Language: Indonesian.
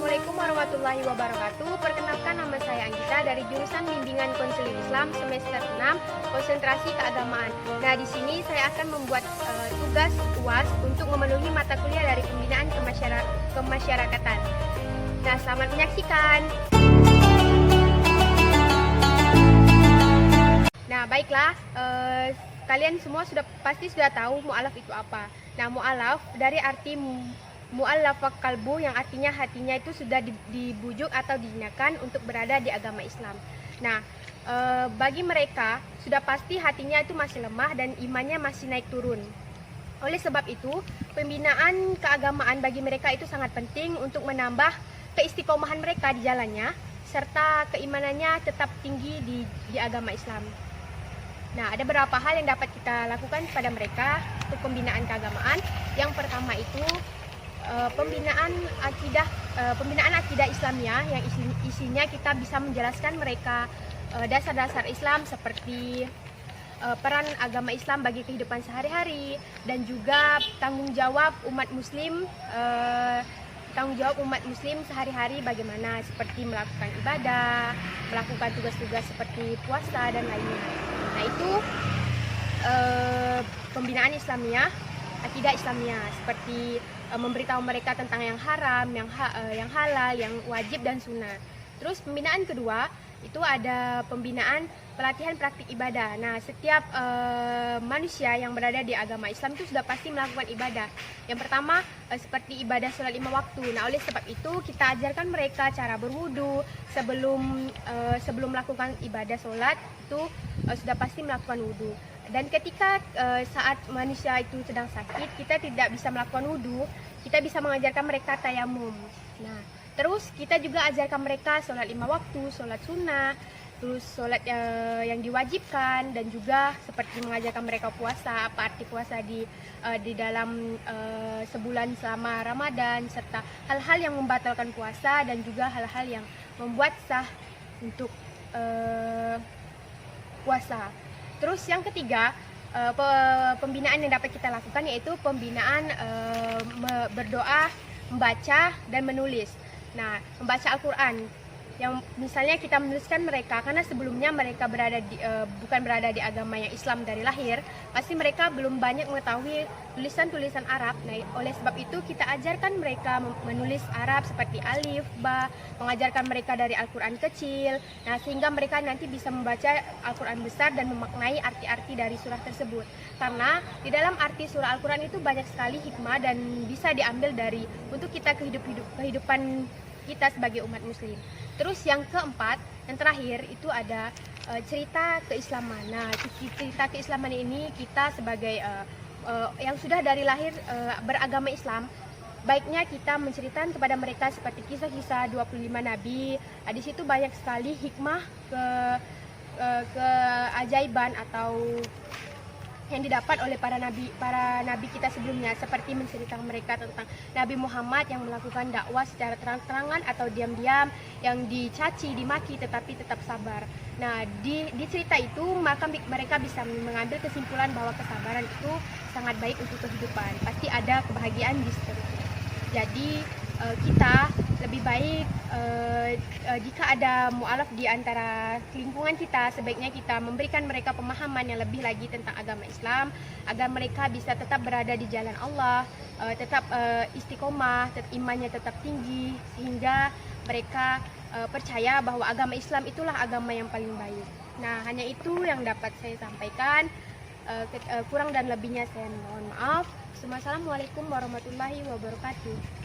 Assalamualaikum warahmatullahi wabarakatuh. Perkenalkan, nama saya Anggita dari jurusan Bimbingan Konseling Islam semester 6, konsentrasi keagamaan. Nah, di sini saya akan membuat tugas UAS untuk memenuhi mata kuliah dari pembinaan kemasyarakatan. Nah, selamat menyaksikan. Nah, baiklah, kalian semua pasti sudah tahu mu'alaf itu apa. Nah, mu'alaf dari arti mu'allafah qalbu, yang artinya hatinya itu sudah dibujuk atau dijinakan untuk berada di agama Islam. Nah, bagi mereka sudah pasti hatinya itu masih lemah dan imannya masih naik turun. Oleh sebab itu, pembinaan keagamaan bagi mereka itu sangat penting untuk menambah keistiqomahan mereka di jalannya, serta keimanannya tetap tinggi di agama Islam. Nah, ada beberapa hal yang dapat kita lakukan pada mereka untuk pembinaan keagamaan. Yang pertama itu pembinaan akidah Islamnya, yang isinya kita bisa menjelaskan mereka dasar-dasar Islam seperti peran agama Islam bagi kehidupan sehari-hari, dan juga tanggung jawab umat muslim sehari-hari bagaimana, seperti melakukan ibadah, melakukan tugas-tugas seperti puasa dan lainnya. Nah, itu pembinaan Islamiyah, akidah Islamiyah, seperti memberitahu mereka tentang yang haram, yang halal, yang wajib dan sunnah. Terus pembinaan kedua itu ada pembinaan pelatihan praktik ibadah. Nah, setiap manusia yang berada di agama Islam itu sudah pasti melakukan ibadah. Yang pertama seperti ibadah sholat 5 waktu. Nah, oleh sebab itu kita ajarkan mereka cara berwudu sebelum melakukan ibadah sholat itu sudah pasti melakukan wudu. Dan ketika saat manusia itu sedang sakit, kita tidak bisa melakukan wudu, kita bisa mengajarkan mereka tayamum. Nah, terus kita juga ajarkan mereka sholat 5 waktu, sholat sunnah, terus sholat yang diwajibkan, dan juga seperti mengajarkan mereka puasa, apa arti puasa di dalam sebulan selama Ramadan, serta hal-hal yang membatalkan puasa dan juga hal-hal yang membuat sah untuk puasa. Terus yang ketiga, pembinaan yang dapat kita lakukan yaitu pembinaan berdoa, membaca, dan menulis. Nah, membaca Al-Quran, yang misalnya kita menuliskan mereka, karena sebelumnya mereka bukan berada di agama yang Islam dari lahir, pasti mereka belum banyak mengetahui tulisan-tulisan Arab. Nah, oleh sebab itu kita ajarkan mereka menulis Arab seperti alif, ba, mengajarkan mereka dari Al-Quran kecil. Nah, sehingga mereka nanti bisa membaca Al-Quran besar dan memaknai arti-arti dari surah tersebut. Karena di dalam arti surah Al-Quran itu banyak sekali hikmah dan bisa diambil untuk kita kehidupan kita sebagai umat muslim. Terus yang keempat, yang terakhir itu ada cerita keislaman. Nah, cerita keislaman ini kita sebagai yang sudah dari lahir beragama Islam, baiknya kita menceritakan kepada mereka seperti kisah-kisah 25 nabi. Di situ banyak sekali hikmah keajaiban atau yang didapat oleh para nabi kita sebelumnya, seperti menceritakan mereka tentang Nabi Muhammad yang melakukan dakwah secara terang-terangan atau diam-diam, yang dicaci, dimaki, tetapi tetap sabar. Nah, di cerita itu maka mereka bisa mengambil kesimpulan bahwa kesabaran itu sangat baik untuk kehidupan. Pasti ada kebahagiaan di seterusnya. Jadi kita lebih baik jika ada mu'alaf di antara lingkungan kita, sebaiknya kita memberikan mereka pemahaman yang lebih lagi tentang agama Islam, agar mereka bisa tetap berada di jalan Allah, tetap istiqomah, imannya tetap tinggi, sehingga mereka percaya bahwa agama Islam itulah agama yang paling baik. Nah, hanya itu yang dapat saya sampaikan. Kurang dan lebihnya saya mohon maaf. Assalamualaikum warahmatullahi wabarakatuh.